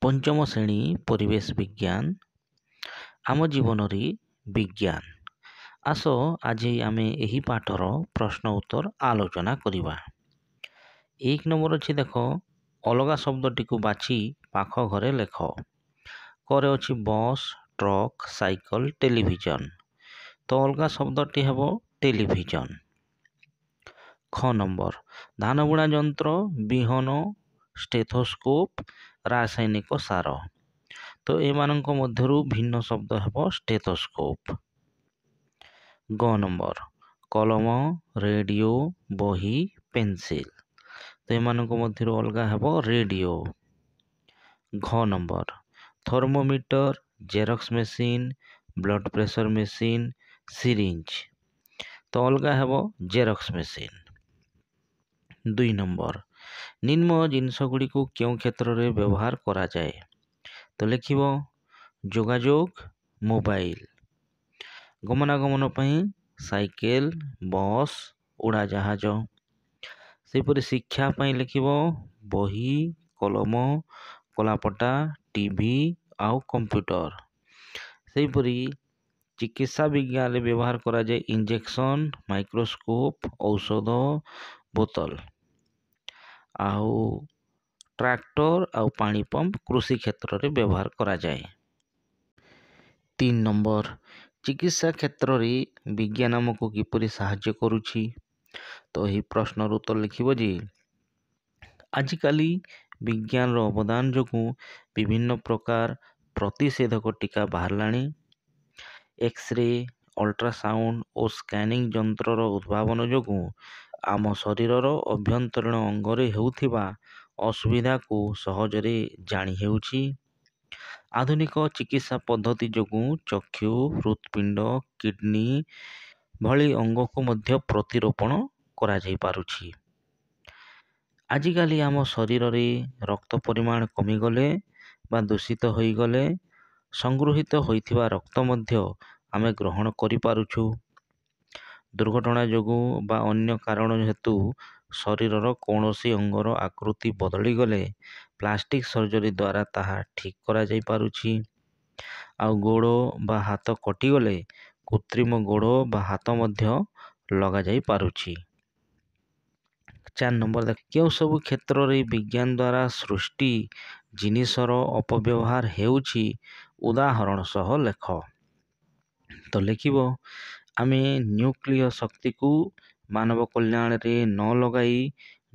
पंचम श्रेणी परिवेश विज्ञान आम जीवनरी विज्ञान। आस आज आम यही पाठर प्रश्न उत्तर आलोचना करिबा। एक नंबर अच्छी देख अलगा शब्दटी को बाछि पाख घरे लेख। करे अच्छी बस ट्रक साइकल टेलीविजन, तो अलगा शब्दटी हेबो टेलीविजन। ख नंबर धान बुणा यंत्र विहन स्टेथोस्कोप रासायनिक सार, तो एमानंक मध्यरु भिन्न शब्द हेबो स्टेथोस्कोप। ग नंबर कलम रेडियो बही पेंसिल, तो एमानंक मध्यरु अलगा हेबो रेडियो। घ number thermometer Xerox machine blood pressure machine syringe, तो अलगा हेबो जेरक्स मेसिन। 2 नंबर निम्न जिनस गुड़ी को क्यों क्षेत्र में व्यवहार करा जाए, तो लिखिबो जोगाजोग मोबाइल, गमनागमन पई साइकेल बस उड़ाजाहाज, सेपरि शिक्षा पई लिखिबो बही कलम कलापटा टीवी आउ कंप्यूटर। सेपरि चिकित्सा विज्ञान में व्यवहार करा जाए इंजेक्शन माइक्रोस्कोप औषध बोतल, आउ ट्रैक्टर आउ पानी पंप कृषि क्षेत्र में व्यवहार करा जाए। 3 नंबर चिकित्सा क्षेत्र में विज्ञान आमको किपरि साहाय्य करुछि, तो यही प्रश्न उत्तर लिखिबो जे आजिकाली विज्ञान रो अवदान जोगु विभिन्न प्रकार प्रतिषेधक टीका बाहरलाणी। एक्सरे अल्ट्रासाउंड और स्कैनिंग यंत्र उद्भावन जोगु आम शरीर अभ्यंतरीण अंगरे हेउथिबा असुविधा को सहजरे जानी हेउछि। आधुनिक चिकित्सा पद्धति जोगु चक्षु हृदपिंड किडनी भली अंग को मध्य प्रतिरोपण करा जाई पारुछि। आजिकाली आम शरीर रे रक्त परिमाण कमी गले बा दूषित होई गले संगृहित होइथिबा रक्त मध्य आमे ग्रहण करि पारुछु। दुर्घटना जोगु बा अन्य कारण हेतु शरीरर कौनसी अंगर आकृति बदली गले प्लास्टिक सर्जरी द्वारा ताहा ठीक करा जाई पारुछि। आउ गोड़ बा हाथ कटि गले कृत्रिम गोड़ बा हाथ मध्य लगा जाई पारुछि। 4 नंबर देख क्यों सब क्षेत्र रे विज्ञान द्वारा सृष्टि जिनिसर अपव्यवहार हेउछि उदाहरण सह लेख, तो लिखिबो आमे न्यूक्लियर शक्ति को मानव कल्याण रे न लगाई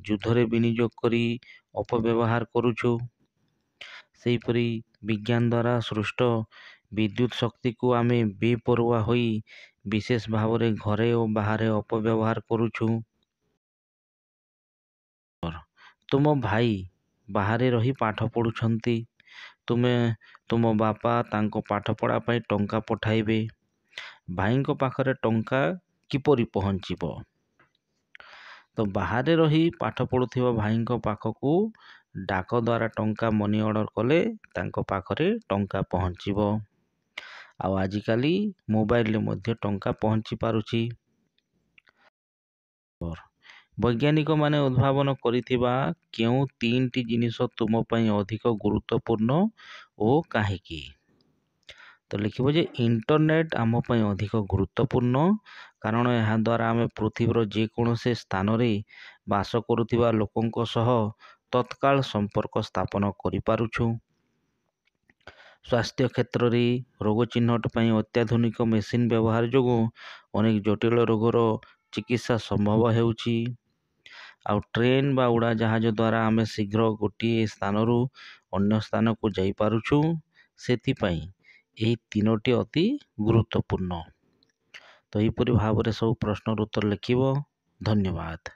युद्ध रे विनियोग करी अपव्यवहार करुछु। सेहीपरि विज्ञान द्वारा सृष्ट विद्युत शक्ति को आमे बेपरुआ होई विशेष भाव रे घरे और बाहर अपव्यवहार करुछु। तुम भाई बाहरे रही पाठ पढ़ुछंती, तुमे तुम बापा तांको पाठ पढ़ा पई टंका पठाइबे, भाईଙ୍କ पाखरे टंका किपरि पहुँचिबो, तो बाहरे रही पाठ पढ़ुथिबा भाईଙ୍କ पाखकू डाक द्वारा टंका मनी ऑर्डर कले तांको पाखरे टंका पहुँचिबो। आउ आजिकाली मोबाइल रे मध्य टंका पहुँची पारुछि। वैज्ञानिक माने उद्भावन करिथिबा केउ 3टी जिनिस तुम पई अधिक गुरुत्वपूर्ण ओ काहेकि, तो लिखिबो जे इंटरनेट आम पई अधिक गुरुत्वपूर्ण कारण यह द्वारा आम पृथ्वीर जेकोसी स्थान रे बास करुथिबा लोकंक सह तत्काल संपर्क स्थापन करि पारुछु। स्वास्थ्य क्षेत्र रे रोग चिन्हट पई अत्याधुनिक मेसिन व्यवहार जोगु अनेक जटिल रोगर चिकित्सा संभव हेउछि। आउ ट्रेन बा उड़ा जहाज द्वारा आम शीघ्र गोटे स्थान रु अन्य स्थान को जाई पारुछु, सेति पई एही 3टी अति गुरुत्वपूर्ण। तो यहीपरि भाव रे सब प्रश्न उत्तर लिखिबो। धन्यवाद।